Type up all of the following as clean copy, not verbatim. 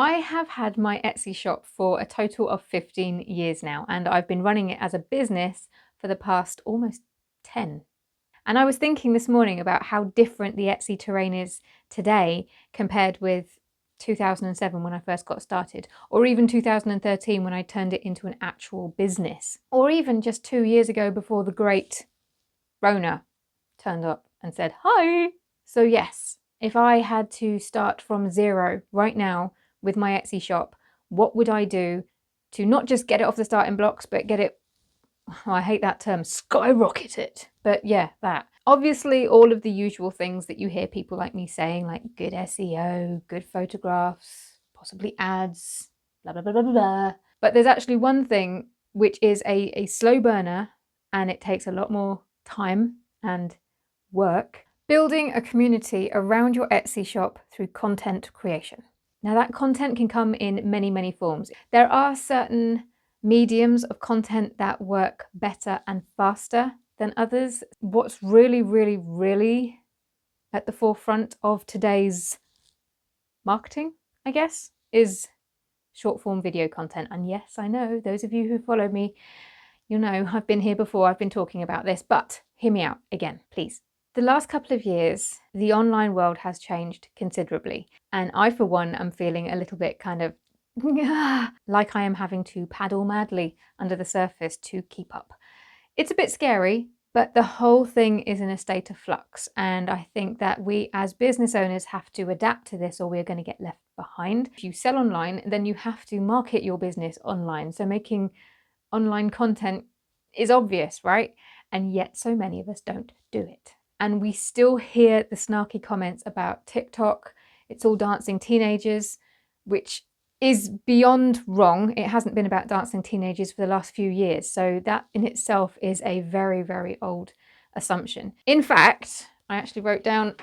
I have had my Etsy shop for a total of 15 years now, and I've been running it as a business for the past almost 10. And I was thinking this morning about how different the Etsy terrain is today compared with 2007 when I first got started, or even 2013 when I turned it into an actual business, or even just 2 years ago before the great Rona turned up and said, "Hi." So yes, if I had to start from zero right now with my Etsy shop, what would I do to not just get it off the starting blocks, but get it, oh, I hate that term, skyrocket it. But yeah, that. Obviously, all of the usual things that you hear people like me saying, like good SEO, good photographs, possibly ads, blah, blah, blah, blah, blah. But there's actually one thing which is a slow burner, and it takes a lot more time and work. Building a community around your Etsy shop through content creation. Now that content can come in many, many forms. There are certain mediums of content that work better and faster than others. What's really, really, really at the forefront of today's marketing, I guess, is short form video content. And yes, I know those of you who follow me, you know, I've been here before, I've been talking about this, but hear me out again, please. The last couple of years, the online world has changed considerably. And I, for one, am feeling a little bit kind of like I am having to paddle madly under the surface to keep up. It's a bit scary, but the whole thing is in a state of flux. And I think that we as business owners have to adapt to this or we're going to get left behind. If you sell online, then you have to market your business online. So making online content is obvious, right? And yet so many of us don't do it. And we still hear the snarky comments about TikTok. It's all dancing teenagers, which is beyond wrong. It hasn't been about dancing teenagers for the last few years. So that in itself is a very, very old assumption. In fact, I actually wrote down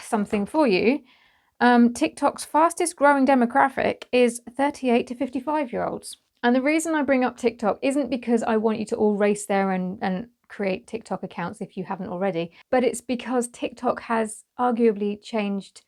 something for you. TikTok's fastest growing demographic is 38 to 55-year-olds. And the reason I bring up TikTok isn't because I want you to all race there and create TikTok accounts if you haven't already, but it's because TikTok has arguably changed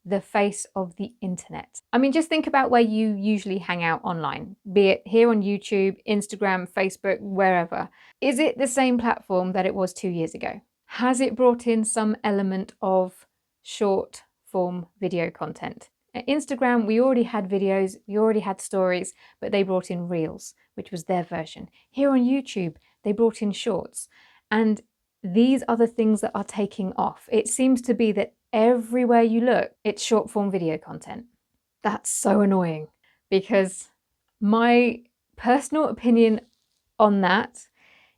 the face of the internet. I mean, just think about where you usually hang out online, be it here on YouTube, Instagram, Facebook, wherever. Is it the same platform that it was 2 years ago? Has it brought in some element of short form video content? At Instagram, we already had videos, we already had stories, but they brought in Reels, which was their version. Here on YouTube, they brought in Shorts. And these are the things that are taking off. It seems to be that everywhere you look, it's short form video content. That's so annoying because my personal opinion on that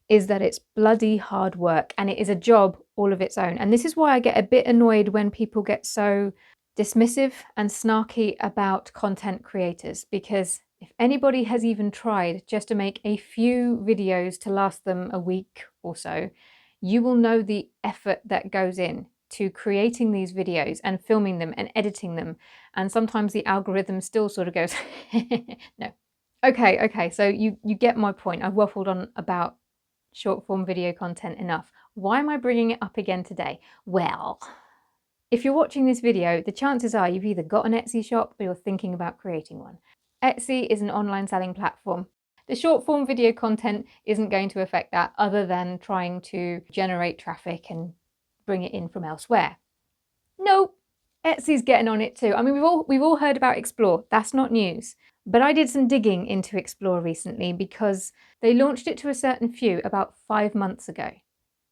is that it's bloody hard work and it is a job all of its own. And this is why I get a bit annoyed when people get so dismissive and snarky about content creators, because if anybody has even tried just to make a few videos to last them a week or so, you will know the effort that goes in to creating these videos and filming them and editing them. And sometimes the algorithm still sort of goes, no. Okay, so you get my point. I've waffled on about short form video content enough. Why am I bringing it up again today? Well, if you're watching this video, the chances are you've either got an Etsy shop or you're thinking about creating one. Etsy is an online selling platform. The short form video content isn't going to affect that other than trying to generate traffic and bring it in from elsewhere. Nope, Etsy's getting on it too. I mean, we've all heard about Explore. That's not news. But I did some digging into Explore recently because they launched it to a certain few about 5 months ago.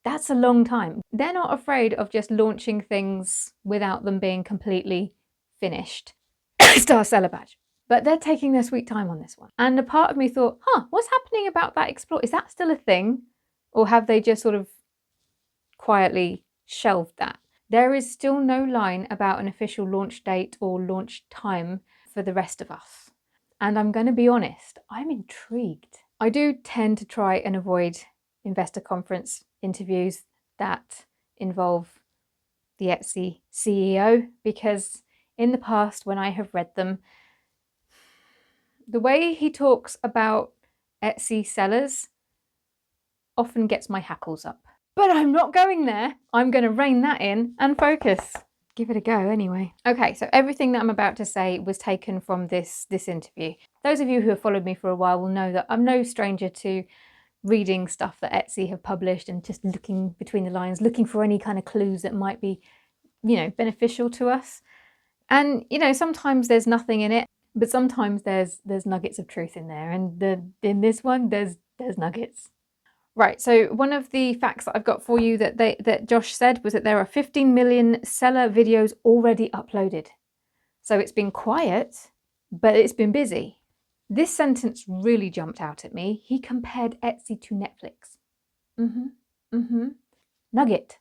That's a long time. They're not afraid of just launching things without them being completely finished. Star seller badge. But they're taking their sweet time on this one. And a part of me thought, what's happening about that Explore? Is that still a thing? Or have they just sort of quietly shelved that? There is still no line about an official launch date or launch time for the rest of us. And I'm going to be honest, I'm intrigued. I do tend to try and avoid investor conference interviews that involve the Etsy CEO, because in the past when I have read them, the way he talks about Etsy sellers often gets my hackles up. But I'm not going there. I'm going to rein that in and focus. give it a go anyway. Okay, so everything that I'm about to say was taken from this interview. Those of you who have followed me for a while will know that I'm no stranger to reading stuff that Etsy have published and just looking between the lines, looking for any kind of clues that might be, beneficial to us. And, sometimes there's nothing in it, but sometimes there's nuggets of truth in there. And in this one, there's nuggets. Right, so one of the facts that I've got for you that Josh said was that there are 15 million seller videos already uploaded. So it's been quiet, but it's been busy. This sentence really jumped out at me. He compared Etsy to Netflix. Nugget.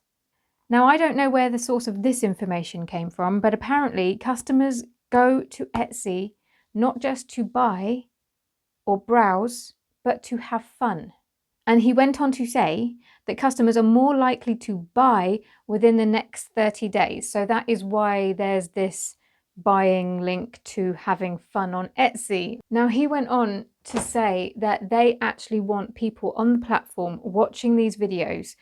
Now, I don't know where the source of this information came from, but apparently customers go to Etsy not just to buy or browse, but to have fun. And he went on to say that customers are more likely to buy within the next 30 days. So that is why there's this buying link to having fun on Etsy. Now, he went on to say that they actually want people on the platform watching these videos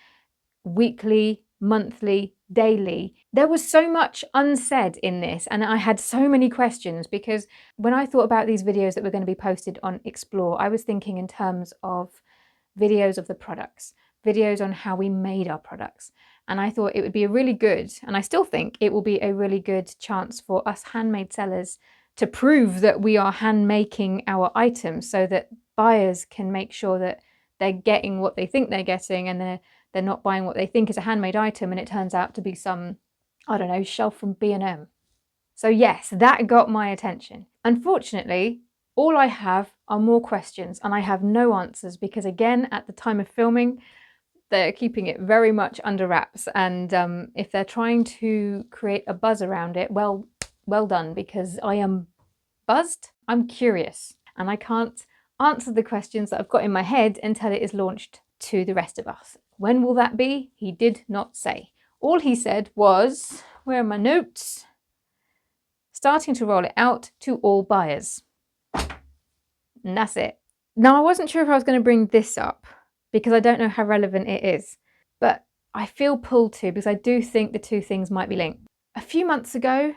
weekly, monthly, daily. There was so much unsaid in this, and I had so many questions because when I thought about these videos that were going to be posted on Explore, I was thinking in terms of videos of the products, videos on how we made our products. And I thought it would be a really good, and I still think it will be a really good chance for us handmade sellers to prove that we are hand making our items so that buyers can make sure that they're getting what they think they're getting and they're not buying what they think is a handmade item and it turns out to be some, I don't know, shelf from B&M. So yes, that got my attention. Unfortunately, all I have are more questions and I have no answers because again, at the time of filming, they're keeping it very much under wraps. And if they're trying to create a buzz around it, well done, because I am buzzed. I'm curious and I can't answer the questions that I've got in my head until it is launched to the rest of us. When will that be? He did not say. All he said was, where are my notes? Starting to roll it out to all buyers. And that's it. Now, I wasn't sure if I was going to bring this up because I don't know how relevant it is, but I feel pulled to because I do think the two things might be linked. A few months ago,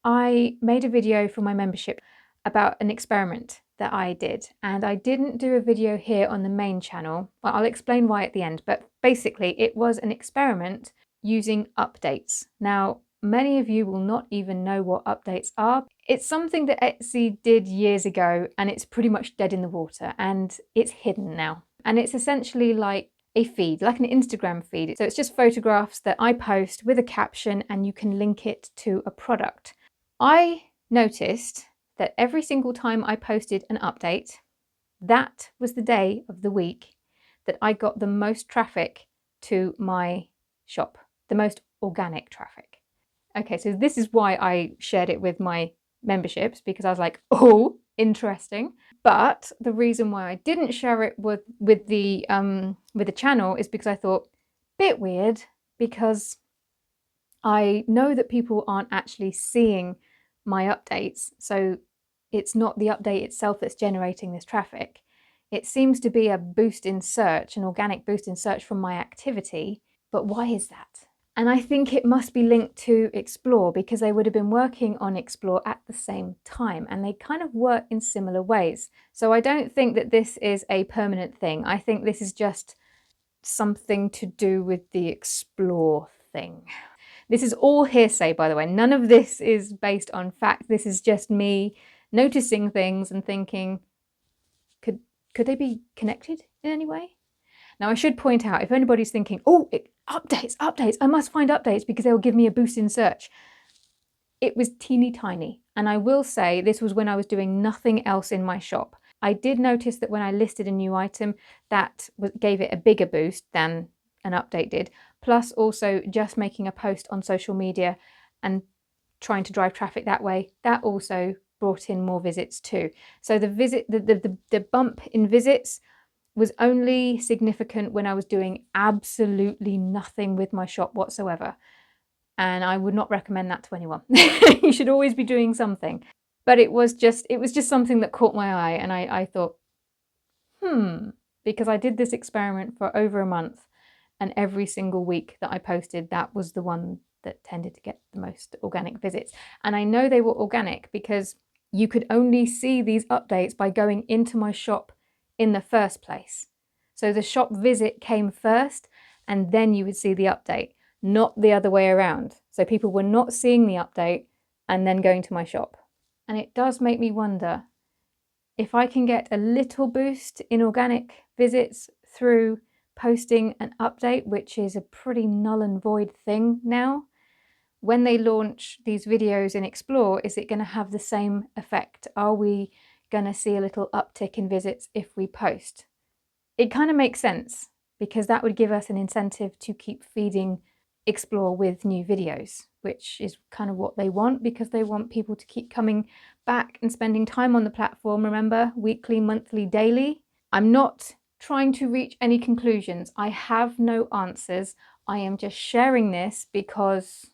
I made a video for my membership about an experiment that I did, and I didn't do a video here on the main channel. Well, I'll explain why at the end, but basically it was an experiment using updates. Now, many of you will not even know what updates are. It's something that Etsy did years ago and it's pretty much dead in the water and it's hidden now. And it's essentially like a feed, like an Instagram feed. So it's just photographs that I post with a caption and you can link it to a product. I noticed that every single time I posted an update, that was the day of the week that I got the most traffic to my shop, the most organic traffic. Okay, so this is why I shared it with my memberships, because I was like, oh, interesting. But the reason why I didn't share it with the channel is because I thought, bit weird, because I know that people aren't actually seeing my updates. So it's not the update itself that's generating this traffic. It seems to be a boost in search, an organic boost in search from my activity. But why is that? And I think it must be linked to Explore because they would have been working on Explore at the same time and they kind of work in similar ways. So I don't think that this is a permanent thing. I think this is just something to do with the Explore thing. This is all hearsay, by the way. None of this is based on fact. This is just me noticing things and thinking, could they be connected in any way? Now, I should point out, if anybody's thinking, oh, updates, I must find updates because they'll give me a boost in search. It was teeny tiny. And I will say this was when I was doing nothing else in my shop. I did notice that when I listed a new item, that gave it a bigger boost than an update did. Plus also just making a post on social media and trying to drive traffic that way, that also brought in more visits too. So the bump in visits was only significant when I was doing absolutely nothing with my shop whatsoever. And I would not recommend that to anyone. You should always be doing something. But it was just something that caught my eye and I thought, because I did this experiment for over a month and every single week that I posted, that was the one that tended to get the most organic visits. And I know they were organic because you could only see these updates by going into my shop in the first place. So the shop visit came first and then you would see the update, not the other way around. So people were not seeing the update and then going to my shop. And it does make me wonder if I can get a little boost in organic visits through posting an update, which is a pretty null and void thing now. When they launch these videos in Explore, is it going to have the same effect? Are we going to see a little uptick in visits if we post? It kind of makes sense because that would give us an incentive to keep feeding Explore with new videos, which is kind of what they want because they want people to keep coming back and spending time on the platform. Remember, weekly, monthly, daily. I'm not trying to reach any conclusions. I have no answers. I am just sharing this because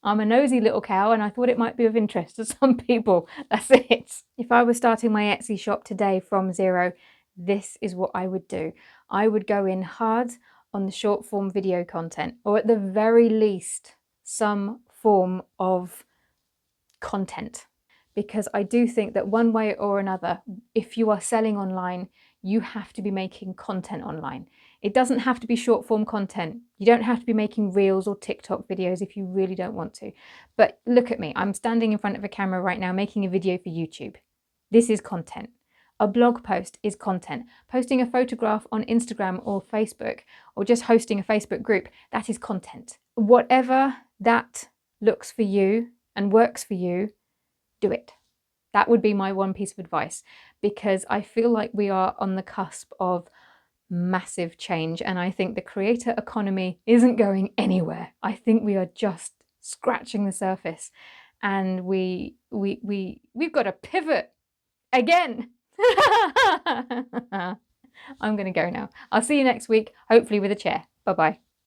I'm a nosy little cow and I thought it might be of interest to some people. That's it. If I was starting my Etsy shop today from zero, this is what I would do. I would go in hard on the short form video content, or at the very least, some form of content. Because I do think that one way or another, if you are selling online, you have to be making content online. It doesn't have to be short form content. You don't have to be making reels or TikTok videos if you really don't want to. But look at me, I'm standing in front of a camera right now making a video for YouTube. This is content. A blog post is content. Posting a photograph on Instagram or Facebook, or just hosting a Facebook group, that is content. Whatever that looks for you and works for you, do it. That would be my one piece of advice, because I feel like we are on the cusp of massive change, and I think the creator economy isn't going anywhere. I think we are just scratching the surface, and we've got to pivot again. I'm going to go now. I'll see you next week, hopefully with a chair. Bye-bye.